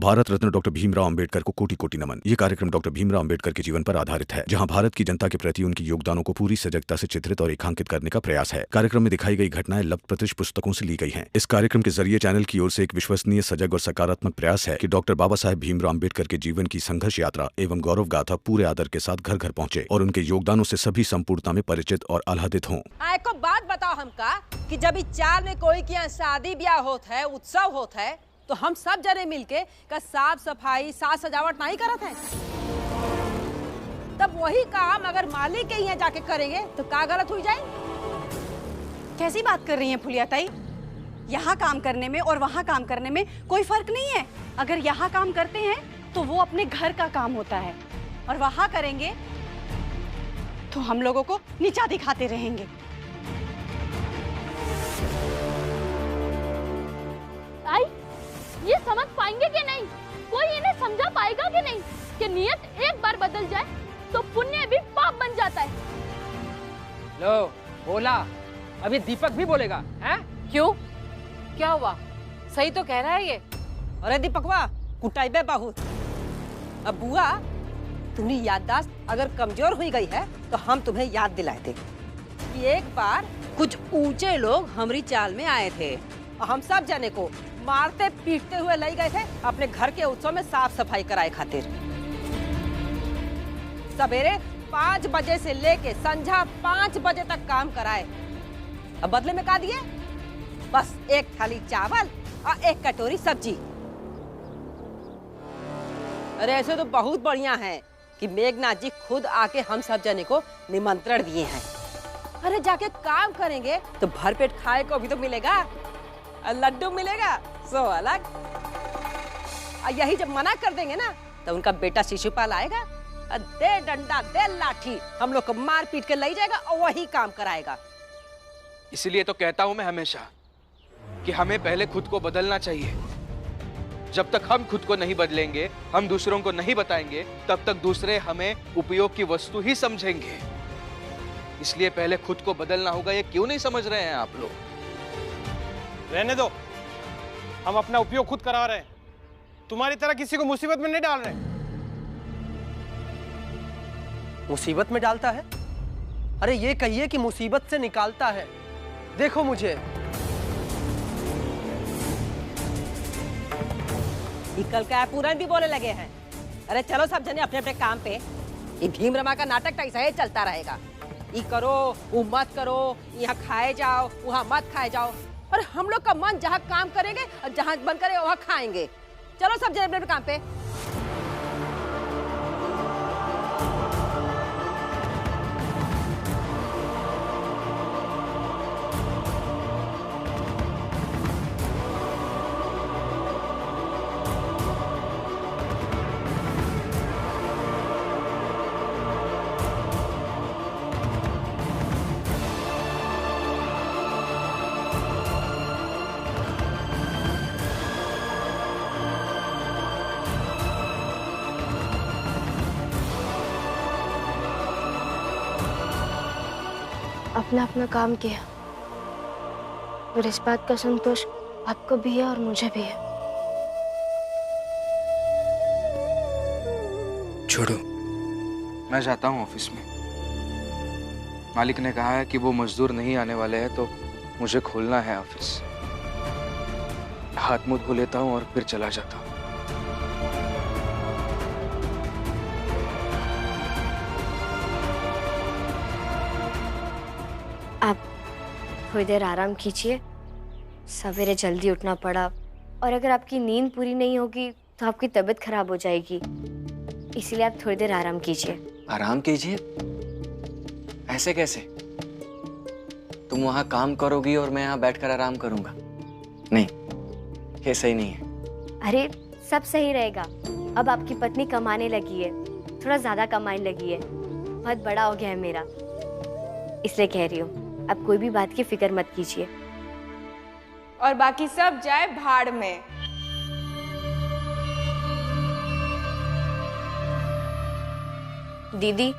Bharat Ratna doctor Bhimrao Ambedkar को कोटि कोटि नमन। ये कार्यक्रम डॉक्टर भीमराव अंबेडकर के जीवन पर आधारित है, जहां भारत की जनता के प्रति उनके योगदानों को पूरी सजगता से चित्रित और रेखांकित करने का प्रयास है। कार्यक्रम में दिखाई गई घटनाएं लब्ध प्रतिष्ठ पुस्तकों से ली गई हैं। इस कार्यक्रम के जरिए चैनल की ओर से एक विश्वसनीय, सजग और सकारात्मक प्रयास है कि डॉक्टर बाबा साहेब भीमराव अंबेडकर के जीवन की संघर्ष यात्रा एवं गौरव गाथा पूरे आदर के साथ घर घर पहुंचे और उनके योगदानों से सभी संपूर्णता में परिचित और आह्लादित हों। को बात बताओ हमका कि जब इस चाल में कोई के यहाँ शादी ब्याह होता है, उत्सव होता है, तो हम सब जने मिलके का साफ सफाई, साज सजावट नहीं करत है। तब वही काम अगर मालिक के यहाँ जाके करेंगे तो क्या गलत हो जाए? कैसी बात कर रही हैं फुलिया ताई? यहाँ काम करने में और वहाँ काम करने में कोई फर्क नहीं है। अगर यहाँ काम करते हैं तो वो अपने घर का काम होता है, और वहाँ करेंगे तो हम लोगों को नीचा दिखाते रहेंगे। आई, ये समझ पाएंगे कि नहीं? कोई इन्हें समझा पाएगा कि नहीं कि नियत एक बार बदल जाए तो पुण्य भी पाप बन जाता है। लो बोला, अभी दीपक भी बोलेगा हैं? क्यों, क्या हुआ? सही तो कह रहा है ये। अरे दीपकवा, कुटाइबे बहुत। अब बुआ, तुम्हारी याददाश्त अगर कमजोर हुई गई है तो हम तुम्हें याद दिलाए थे कि एक बार कुछ ऊंचे लोग हमारी चाल में आए थे और हम सब जने को मारते पीटते हुए ले गए थे अपने घर के उत्सव में साफ सफाई कराए खातिर। सवेरे 5 बजे से लेके संझा 5 बजे तक काम कराए। अब बदले में क्या दिए? बस एक थाली चावल और एक कटोरी सब्जी। अरे ऐसे तो बहुत बढ़िया है कि मेघनाथ जी खुद आके हम सब जने को निमंत्रण दिए हैं। अरे जाके काम करेंगे तो भरपेट खाए को भी तो मिलेगा और लड्डू मिलेगा, सो अलग। और यही जब मना कर देंगे ना तो उनका बेटा शिशुपाल आएगा और दे डंडा दे लाठी हम लोग को मार पीट के ले जाएगा और वही काम कराएगा। इसीलिए तो कहता हूं मैं हमेशा कि हमें पहले खुद को बदलना चाहिए। जब तक हम खुद को नहीं बदलेंगे, हम दूसरों को नहीं बताएंगे, तब तक दूसरे हमें उपयोग की वस्तु ही समझेंगे। इसलिए पहले खुद को बदलना होगा। ये क्यों नहीं समझ रहे हैं आप लोग? रहने दो, हम अपना उपयोग खुद करा रहे हैं, तुम्हारी तरह किसी को मुसीबत में नहीं डाल रहे। मुसीबत में डालता है? अरे ये कहिए कि मुसीबत से निकालता है। देखो मुझे। कल का पूरन भी बोले लगे हैं। अरे चलो सब जने अपने अपने काम पे। ये भीमरमा का नाटक तो ऐसा ही चलता रहेगा। ये करो, वो मत करो, यहाँ खाए जाओ, वहाँ मत खाए जाओ। और हम लोग का मन जहाँ काम करेंगे और जहाँ मन करे वहाँ खाएंगे। चलो सब जने अपने अपने काम पे। अपना अपना काम किया, और इस बात का संतोष आपको भी है और मुझे भी है। छोड़ो, मैं जाता हूँ ऑफिस में। मालिक ने कहा है कि वो मजदूर नहीं आने वाले हैं, तो मुझे खोलना है ऑफिस। हाथ मुंह धो लेता हूँ और फिर चला जाता हूँ। आप थोड़ी देर आराम कीजिए। सवेरे जल्दी उठना पड़ा, और अगर आपकी नींद पूरी नहीं होगी तो आपकी तबीयत खराब हो जाएगी। इसीलिए आप थोड़ी देर आराम कीजिए। आराम कीजिए? ऐसे कैसे? तुम वहां काम करोगी और मैं यहाँ बैठकर आराम करूंगा? नहीं, ये सही नहीं है। अरे सब सही रहेगा। अब आपकी पत्नी कमाने लगी है, थोड़ा ज्यादा कमाने लगी है, बहुत बड़ा हो गया है मेरा, इसलिए कह रही हूँ। अब कोई भी बात की फिक्र मत कीजिए। और बाकी सब जाए भाड़ में। दीदी,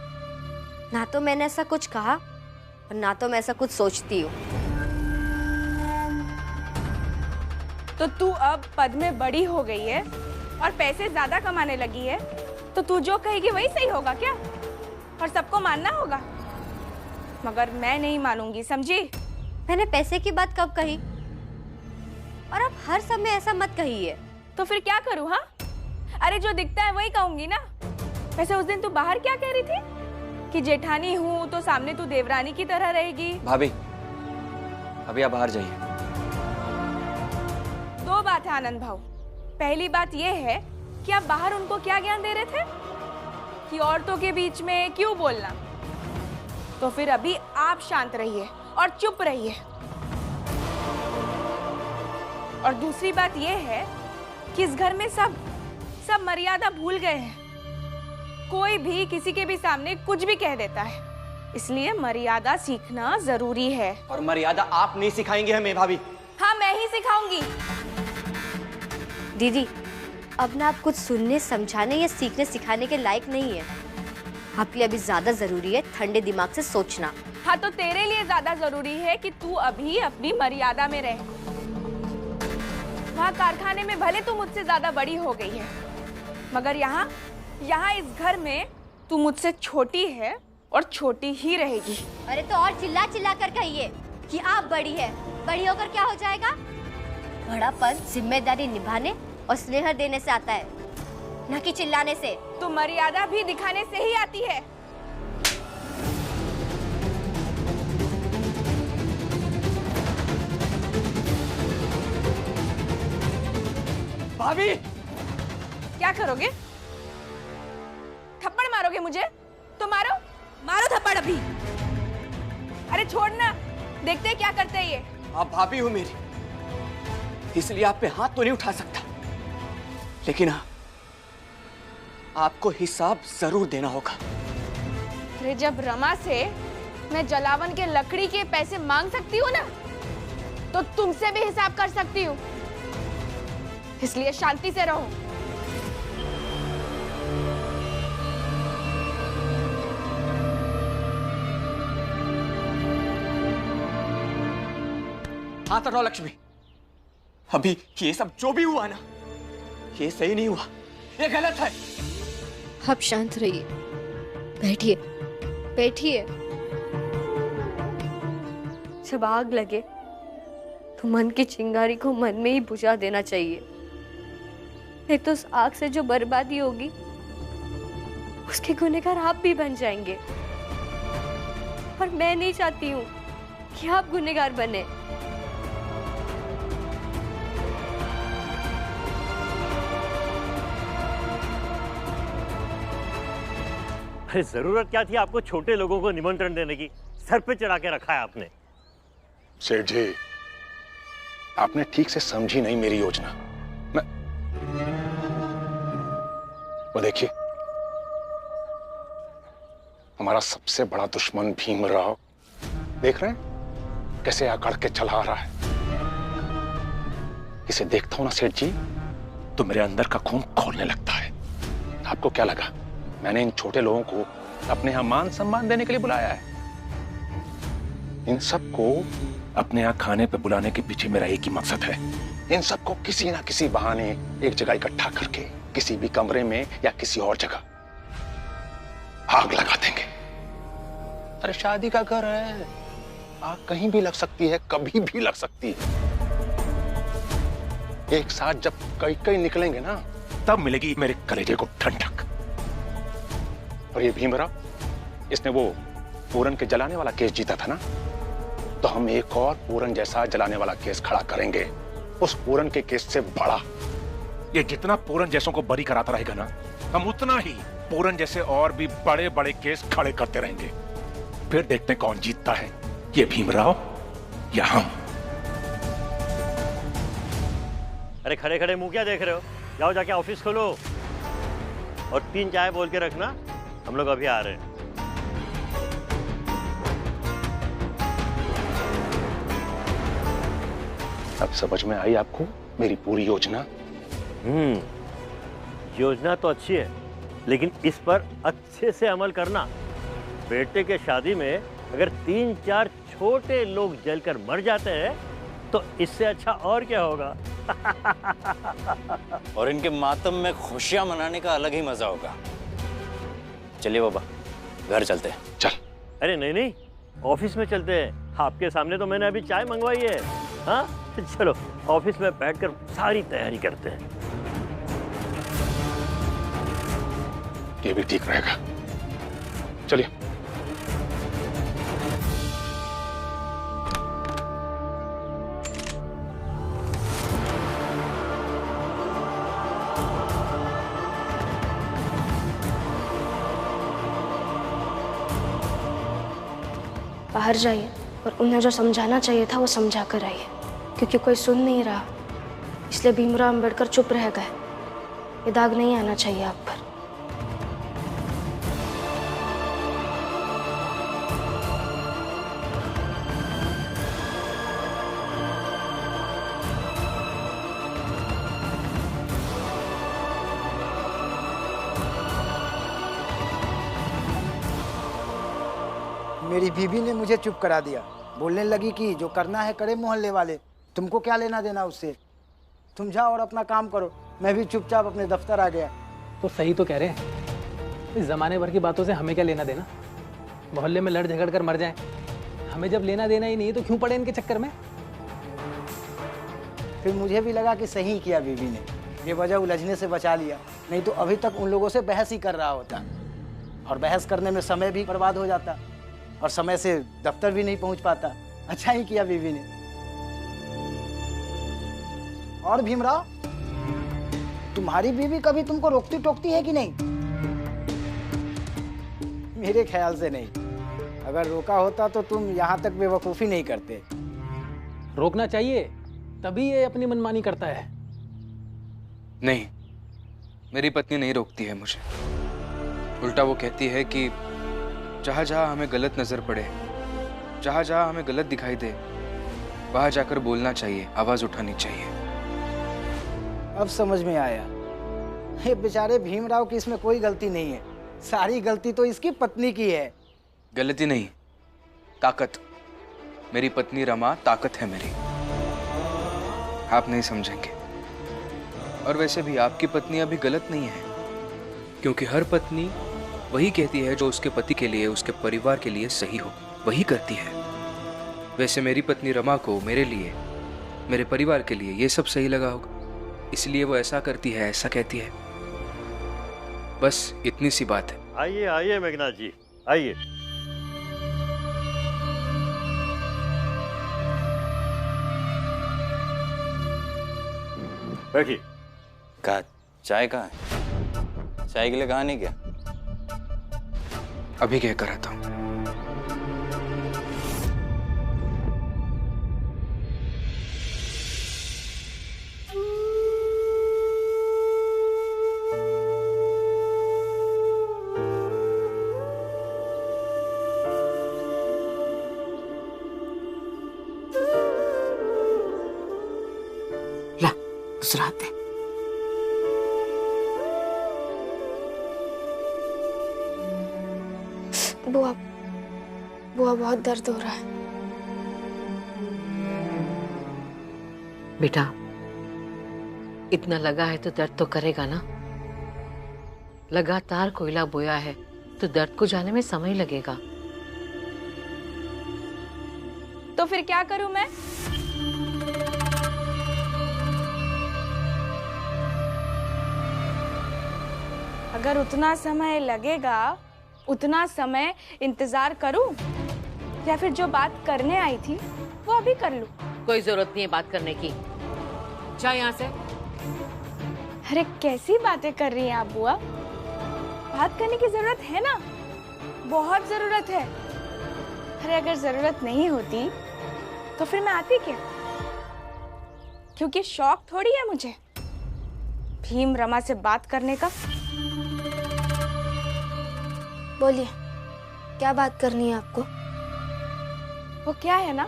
ना तो मैंने ऐसा कुछ कहा और ना तो मैं ऐसा कुछ सोचती हूँ। तो तू अब पद में बड़ी हो गई है और पैसे ज्यादा कमाने लगी है तो तू जो कहेगी वही सही होगा क्या? और सबको मानना होगा? मगर मैं नहीं मानूंगी, समझी? मैंने पैसे की बात कब कही? और आप हर समय ऐसा मत कहिए। तो फिर क्या करूँ? हाँ, अरे जो दिखता है वही कहूंगी ना। वैसे उस दिन तू बाहर क्या कह रही थी कि जेठानी हूँ तो सामने तू देवरानी की तरह रहेगी। भाभी अभी आप बाहर जाइए। दो बात है आनंद भाऊ। पहली बात यह है कि आप बाहर उनको क्या ज्ञान दे रहे थे कि औरतों के बीच में क्यों बोलना। तो फिर अभी आप शांत रहिए और चुप रहिए। और दूसरी बात यह है कि इस घर में सब मर्यादा भूल गए हैं। कोई भी किसी के भी सामने कुछ भी कह देता है, इसलिए मर्यादा सीखना जरूरी है। और मर्यादा आप नहीं सिखाएंगे हमें भाभी। हाँ, मैं ही सिखाऊंगी। दीदी, अब ना आप कुछ सुनने, समझाने या सीखने सिखाने के लायक नहीं है। आपके लिए अभी ज्यादा जरूरी है ठंडे दिमाग से सोचना। हाँ, तो तेरे लिए ज्यादा जरूरी है कि तू अभी अपनी मर्यादा में रह। वहाँ कारखाने में भले तू मुझसे ज्यादा बड़ी हो गई है, मगर यहाँ इस घर में तू मुझसे छोटी है और छोटी ही रहेगी। अरे तो और चिल्ला चिल्ला कर कहिए कि आप बड़ी है। बड़ी होकर क्या हो जाएगा? बड़ापन जिम्मेदारी निभाने और स्नेह देने से आता है, न कि चिल्लाने से। तो मर्यादा भी दिखाने से ही आती है। भाभी क्या करोगे? थप्पड़ मारोगे मुझे? तो मारो थप्पड़ अभी। अरे छोड़ना, देखते हैं क्या करते हैं ये। आप भाभी हो मेरी, इसलिए आप पे हाथ तो नहीं उठा सकता, लेकिन हाँ, आपको हिसाब जरूर देना होगा। अरे जब रमा से मैं जलावन के लकड़ी के पैसे मांग सकती हूँ ना, तो तुमसे भी हिसाब कर सकती हूँ। इसलिए शांति से रहो। हाथ हटाओ लक्ष्मी। अभी ये सब जो भी हुआ ना, ये सही नहीं हुआ, ये गलत है। आप शांत रहिए, बैठिए बैठिए। जब आग लगे तो मन की चिंगारी को मन में ही बुझा देना चाहिए, नहीं तो उस आग से जो बर्बादी होगी उसके गुनहगार आप भी बन जाएंगे। और मैं नहीं चाहती हूँ कि आप गुनहगार बने। अरे जरूरत क्या थी आपको छोटे लोगों को निमंत्रण देने की? सर पे चढ़ा के रखा है आपने। सेठ जी, आपने ठीक से समझी नहीं मेरी योजना। वो देखिए, हमारा सबसे बड़ा दुश्मन भीमराव, देख रहे हैं कैसे अकड़ के चला आ रहा है। इसे देखता हूं ना सेठ जी, तो मेरे अंदर का खून खौलने लगता है। आपको क्या लगा मैंने इन छोटे लोगों को अपने यहां मान सम्मान देने के लिए बुलाया है? इन सबको अपने यहां खाने पे बुलाने के पीछे मेरा एक ही मकसद है। इन सबको किसी ना किसी बहाने एक जगह इकट्ठा करके किसी भी कमरे में या किसी और जगह आग लगा देंगे। अरे शादी का घर है, आग कहीं भी लग सकती है, कभी भी लग सकती है। एक साथ जब कई कई निकलेंगे ना, तब मिलेगी मेरे कलेजे को ठंडक। और ये भीमराव, इसने वो पूरन के जलाने वाला केस जीता था ना, तो हम एक और पूरन जैसा जलाने वाला केस खड़ा करेंगे, उस पूरन के केस से बड़ा। ये जितना पूरन जैसों को बरी कराता रहेगा ना, हम उतना ही पूरन जैसे और भी बड़े बड़े केस खड़े करते रहेंगे। फिर देखते हैं कौन जीतता है, ये भीमराव या हम। अरे खड़े खड़े मुंह क्या देख रहे हो? जाओ जाके ऑफिस खोलो और 3 चाय बोल के रखना, हम लोग अभी आ रहे हैं। अब समझ में आई आपको मेरी पूरी योजना? योजना तो अच्छी है, लेकिन इस पर अच्छे से अमल करना। बेटे के शादी में अगर 3-4 छोटे लोग जलकर मर जाते हैं तो इससे अच्छा और क्या होगा? और इनके मातम में खुशियां मनाने का अलग ही मजा होगा। चलिए बाबा, घर चलते हैं। चल। अरे नहीं नहीं, ऑफिस में चलते हैं। आपके सामने तो मैंने अभी चाय मंगवाई है। हाँ चलो, ऑफिस में बैठकर सारी तैयारी करते हैं। ये भी ठीक रहेगा। चलिए। बाहर जाइए और उन्हें जो समझाना चाहिए था वो समझा कर आइए, क्योंकि कोई सुन नहीं रहा, इसलिए भीमराव अंबेडकर चुप रह गए। ये दाग नहीं आना चाहिए आप पर। मेरी बीबी ने मुझे चुप करा दिया। बोलने लगी कि जो करना है करे मोहल्ले वाले, तुमको क्या लेना देना उससे। तुम जाओ और अपना काम करो। मैं भी चुपचाप अपने दफ्तर आ गया। तो सही तो कह रहे हैं, इस जमाने भर की बातों से हमें क्या लेना देना। मोहल्ले में लड़ झगड़ कर मर जाएं, हमें जब लेना देना ही नहीं है तो क्यों पड़े इनके चक्कर में। फिर मुझे भी लगा कि सही किया बीबी ने, बेवजह उलझने से बचा लिया। नहीं तो अभी तक उन लोगों से बहस ही कर रहा होता, और बहस करने में समय भी बर्बाद हो जाता, और समय से दफ्तर भी नहीं पहुंच पाता। अच्छा ही किया बीवी ने। और भीमराव, तुम्हारी बीवी कभी तुमको रोकती टोकती है कि नहीं? मेरे ख्याल से नहीं। अगर रोका होता तो तुम यहाँ तक बेवकूफ़ी नहीं करते। रोकना चाहिए, तभी ये अपनी मनमानी करता है। नहीं, मेरी पत्नी नहीं रोकती है मुझे। उल्टा वो कहती है कि जहाँ जहाँ हमें गलत नजर पड़े, जहाँ जहाँ हमें गलत दिखाई दे, वहां जाकर बोलना चाहिए, आवाज उठानी चाहिए। अब समझ में आया। ये बेचारे भीमराव की इसमें कोई गलती नहीं है, सारी गलती तो इसकी पत्नी की है। गलती नहीं, ताकत। मेरी पत्नी रमा ताकत है मेरी। आप नहीं समझेंगे। और वैसे भी आपकी पत्नी अभी गलत नहीं है, क्योंकि हर पत्नी वही कहती है जो उसके पति के लिए, उसके परिवार के लिए सही हो, वही करती है। वैसे मेरी पत्नी रमा को मेरे लिए, मेरे परिवार के लिए ये सब सही लगा होगा, इसलिए वो ऐसा करती है, ऐसा कहती है। बस इतनी सी बात है। आइए आइए मेघनाथ जी, आइए। बैठिए। कहा चाय कहाँ है? चाय के लिए कहा नहीं क्या? अभी कह कर आता हूँ। ला, दूसरा हाथ है। बुआ, बुआ बहुत दर्द हो रहा है। बेटा, इतना लगा है तो दर्द तो करेगा ना। लगातार कोयला बोया है तो दर्द को जाने में समय लगेगा। तो फिर क्या करूं मैं? अगर उतना समय लगेगा, उतना समय इंतजार करूं, या फिर जो बात करने आई थी वो अभी कर लूं? कोई जरूरत नहीं है बात करने की, जा यहाँ से। अरे कैसी बातें कर रही हैं आप बुआ? बात करने की जरूरत है ना, बहुत जरूरत है। अरे अगर जरूरत नहीं होती तो फिर मैं आती क्यों? क्योंकि शौक थोड़ी है मुझे भीम रमा से बात करने का। बोलिए, क्या बात करनी है आपको? वो क्या है ना,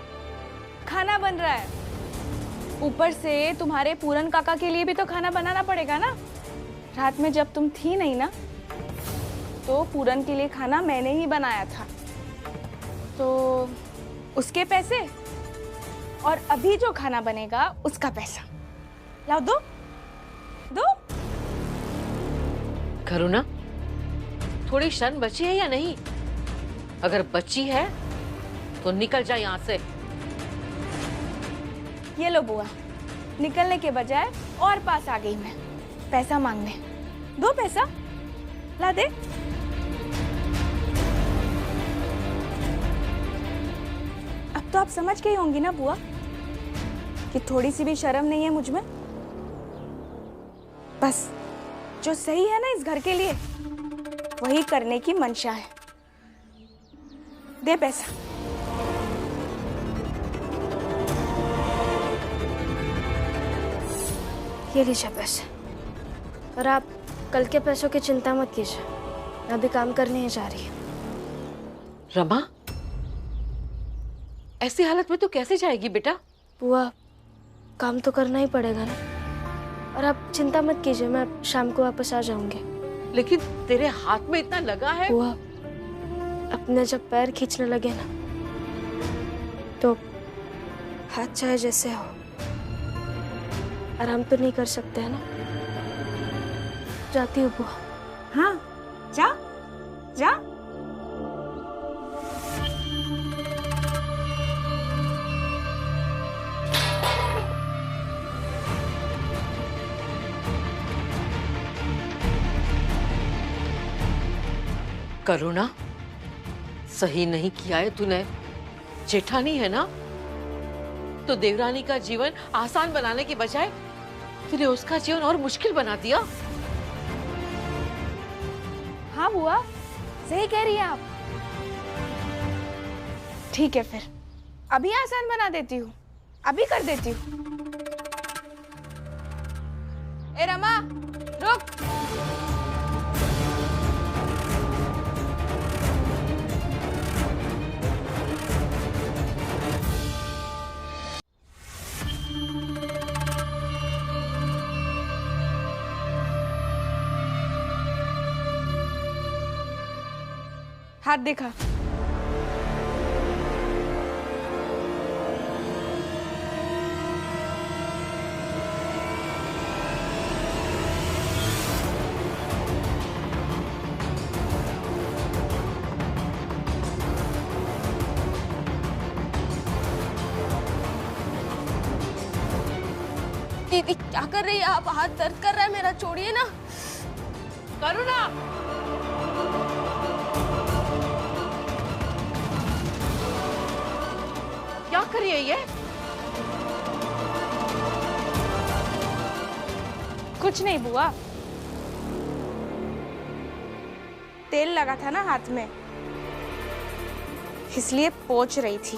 खाना बन रहा है। ऊपर से तुम्हारे पूरन काका के लिए भी तो खाना बनाना पड़ेगा ना। रात में जब तुम थी नहीं ना, तो पूरन के लिए खाना मैंने ही बनाया था। तो उसके पैसे और अभी जो खाना बनेगा उसका पैसा लाओ, दो दो। करुणा, थोड़ी शर्म बची है या नहीं? अगर बची है तो निकल जा यहाँ से। ये लो बुआ, निकलने के बजाय और पास आ गई मैं पैसा मांगने। दो पैसा, ला दे। अब तो आप समझ गई होंगी ना बुआ कि थोड़ी सी भी शर्म नहीं है मुझ में। बस जो सही है ना इस घर के लिए वही करने की मंशा है। दे पैसा। ये लीजिए पैसे। और आप कल के पैसों की चिंता मत कीजिए, मैं अभी काम करने ही जा रही हूँ। रमा, ऐसी हालत में तू कैसे जाएगी बेटा? बुआ, काम तो करना ही पड़ेगा ना। और आप चिंता मत कीजिए, मैं शाम को वापस आ जाऊंगी। लेकिन तेरे हाथ में इतना लगा है। बुआ, अपने जब पैर खींचने लगे ना तो हाथ चाहे जैसे हो आराम तो नहीं कर सकते है ना। जाती हूँ बुआ। हाँ, जा जा। करुणा, सही नहीं किया है तूने। जेठानी है ना, तो देवरानी का जीवन आसान बनाने के बजाय तूने उसका जीवन और मुश्किल बना दिया। हाँ बुआ, सही कह रही हैं आप। ठीक है फिर, अभी आसान बना देती हूँ, अभी कर देती हूँ। ए रमा, रुक। हाथ दिखा। दीदी क्या कर रही है आप? हाथ दर्द कर रहा है मेरा, छोड़िए ना। करुणा, क्या कर रही है ये? कुछ नहीं बुआ, तेल लगा था ना हाथ में, इसलिए पोंछ रही थी।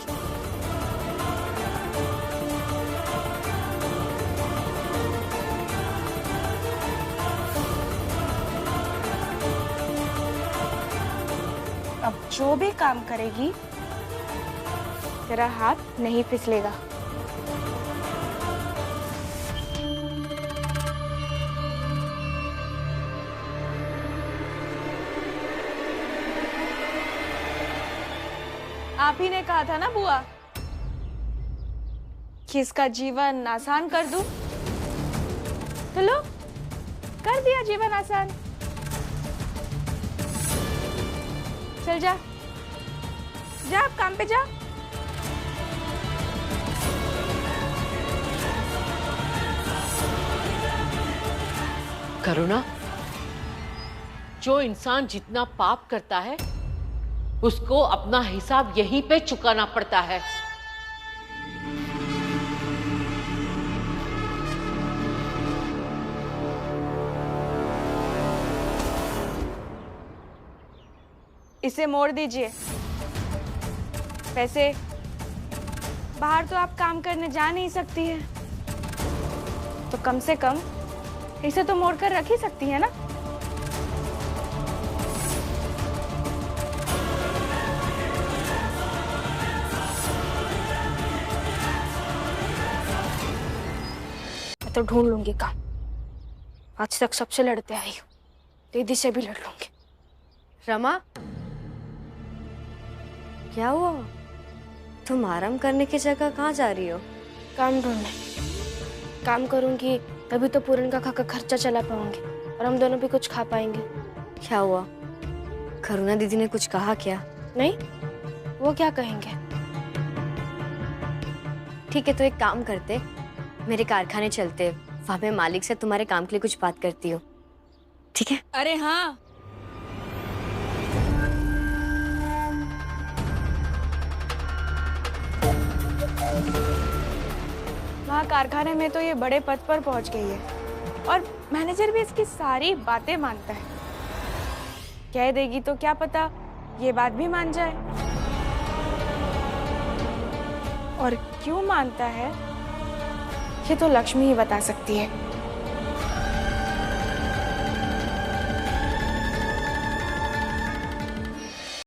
अब जो भी काम करेगी तेरा हाथ नहीं फिसलेगा। आप ही ने कहा था ना बुआ कि इसका जीवन आसान कर दूं, तो लो कर दिया जीवन आसान। चल जा, जा आप काम पे जा। करुणा, जो इंसान जितना पाप करता है उसको अपना हिसाब यहीं पे चुकाना पड़ता है। इसे मोड़ दीजिए। वैसे बाहर तो आप काम करने जा नहीं सकती है, तो कम से कम इसे तो मोड़ कर रख ही सकती है ना। मैं तो ढूंढ लूंगी काम। आज तक सबसे लड़ते आई हूँ, दीदी से भी लड़ लूंगी। रमा, क्या हुआ? तुम आराम करने की जगह कहाँ जा रही हो? काम ढूंढने। काम करूंगी तभी तो पूरन का खर्चा चला पाऊंगी और हम दोनों भी कुछ खा पाएंगे। क्या हुआ, करुणा दीदी ने कुछ कहा क्या? नहीं, वो क्या कहेंगे? ठीक है, तो एक काम करते, मेरे कारखाने चलते, वहां पे मालिक से तुम्हारे काम के लिए कुछ बात करती हो, ठीक है? अरे हाँ, वहाँ कारखाने में तो ये बड़े पद पर पहुंच गई है और मैनेजर भी इसकी सारी बातें मानता है। कह देगी तो क्या पता ये बात भी मान जाए। और क्यों मानता है ये तो लक्ष्मी ही बता सकती है।